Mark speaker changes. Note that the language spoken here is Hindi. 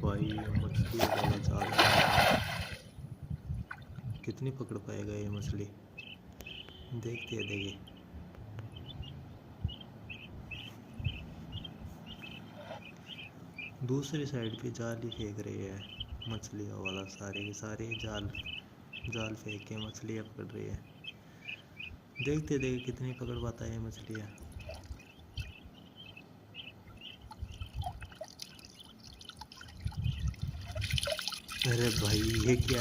Speaker 1: भाई मछली वाला जाल है। कितनी पकड़ पाएगा ये मछली, देखते हैं देखिए। दूसरी साइड पे जाल ही फेंक रही है मछलियों वाला, सारे के सारे जाल जाल फेंक के मछलियाँ पकड़ रही है। देखते देखते कितनी पकड़ पाता है ये मछलियाँ। अरे भाई ये क्या है।